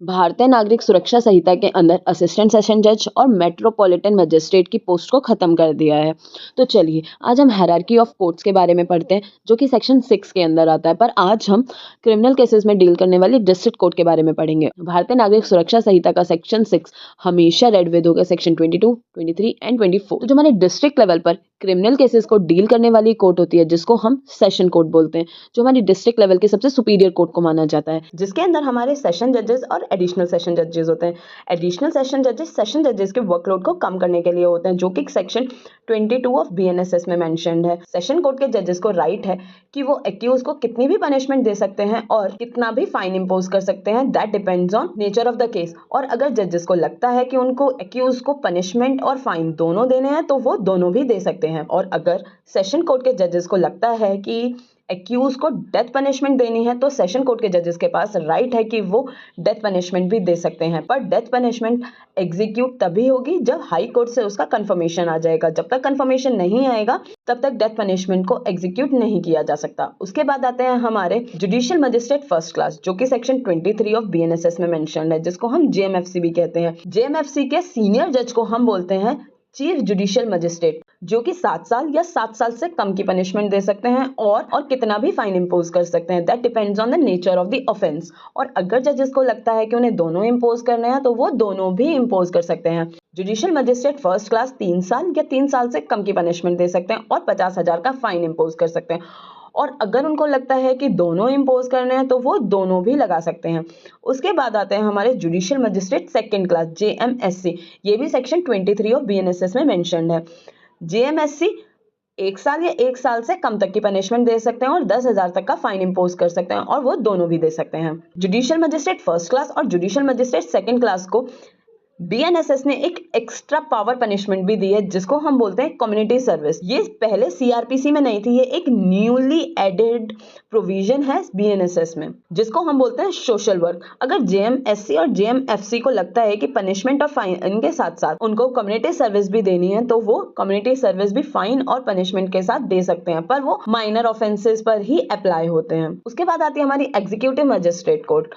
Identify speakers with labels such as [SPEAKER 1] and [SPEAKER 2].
[SPEAKER 1] भारतीय नागरिक सुरक्षा संहिता के अंदर असिस्टेंट सेशन जज और मेट्रोपॉलिटन मजिस्ट्रेट की पोस्ट को खत्म कर दिया है। तो चलिए आज हम हायरार्की ऑफ कोर्ट्स के बारे में पढ़ते हैं, जो कि सेक्शन 6 के अंदर आता है। पर आज हम क्रिमिनल केसेस में डील करने वाली डिस्ट्रिक्ट कोर्ट के बारे में पढ़ेंगे। भारतीय नागरिक सुरक्षा संहिता का सेक्शन 6 हमेशा रेड विद होगा सेक्शन 22, 23 एंड 24। तो जो हमारे डिस्ट्रिक्ट लेवल पर क्रिमिनल केसेस को डील करने वाली कोर्ट होती है, जिसको हम सेशन कोर्ट बोलते हैं, जो हमारी डिस्ट्रिक्ट लेवल के सबसे सुपीरियर कोर्ट को माना जाता है, जिसके अंदर हमारे सेशन जजेस और एडिशनल सेशन जजेस होते हैं। एडिशनल सेशन जजेस के वर्कलोड को कम करने के लिए होते हैं, जो कि सेक्शन 22 ऑफ बीएनएसएस में मेंशन्ड है। सेशन कोर्ट के जजेस को राइट है कि वो एक्यूज को कितनी भी पनिशमेंट दे सकते हैं और कितना भी फाइन इंपोज कर सकते हैं। That depends on nature of the case. और अगर जजेस को लगता है कि उनको एक्यूज को पनिशमेंट और फाइन दोनों देने हैं, तो वो दोनों भी दे सकते हैं। और अगर सेशन कोर्ट के जजेस को लगता है कि एक्यूज को डेथ पनिशमेंट देनी है, तो सेशन कोर्ट के जजेस के पास राइट है कि वो डेथ पनिशमेंट भी दे सकते हैं। पर डेथ पनिशमेंट एग्जीक्यूट तभी होगी जब हाई कोर्ट से उसका कंफर्मेशन आ जाएगा। जब तक कंफर्मेशन नहीं आएगा, तब तक डेथ पनिशमेंट को एग्जीक्यूट नहीं किया जा सकता। उसके बाद आते हैं हमारे जुडिशियल मजिस्ट्रेट फर्स्ट क्लास, जो कि सेक्शन 23 ऑफ बीएनएसएस में मेंशन्ड है, जिसको हम जेएमएफसी भी कहते हैं। जेएमएफसी के सीनियर जज को हम बोलते हैं चीफ जुडिशियल मजिस्ट्रेट, जो कि 7 साल या 7 साल से कम की पनिशमेंट दे सकते हैं और कितना भी फाइन इंपोज कर सकते हैं। That depends on the nature of the offence. और अगर जजेस को लगता है कि उन्हें दोनों इंपोज करने हैं, तो वो दोनों भी इंपोज कर सकते हैं। जुडिशियल मजिस्ट्रेट फर्स्ट क्लास 3 साल या 3 साल से कम की पनिशमेंट दे सकते हैं और 50,000 का फाइन इंपोज कर सकते हैं। और अगर उनको लगता है कि दोनों इंपोज करने हैं, तो वो दोनों भी लगा सकते हैं। उसके बाद आते हैं हमारे जुडिशियल मजिस्ट्रेट सेकंड क्लास, जेएमएससी। ये भी सेक्शन 23 ऑफ बीएनएसएस में मेंशन्ड है। जेएमएससी 1 साल या 1 साल से कम तक की पनिशमेंट दे सकते हैं और 10,000 तक का फाइन इंपोज कर सकते हैं, और वो दोनों भी दे सकते हैं। जुडिशियल मजिस्ट्रेट फर्स्ट क्लास और जुडिशियल मजिस्ट्रेट सेकंड क्लास को बीएनएसएस ने एक एक्स्ट्रा पावर पनिशमेंट भी दी है, जिसको हम बोलते हैं कम्युनिटी सर्विस। ये पहले सीआरपीसी में नहीं थी, ये एक न्यूली एडेड प्रोविजन है बीएनएसएस में, जिसको हम बोलते हैं सोशल वर्क। अगर जेएमएससी और जेएमएफसी को लगता है कि पनिशमेंट और फाइन के साथ साथ उनको कम्युनिटी सर्विस भी देनी है, तो वो कम्युनिटी सर्विस भी फाइन और पनिशमेंट के साथ दे सकते हैं, पर वो माइनर ऑफेंसेस पर ही अप्लाई होते हैं। उसके बाद आती है हमारी एग्जीक्यूटिव मजिस्ट्रेट कोर्ट।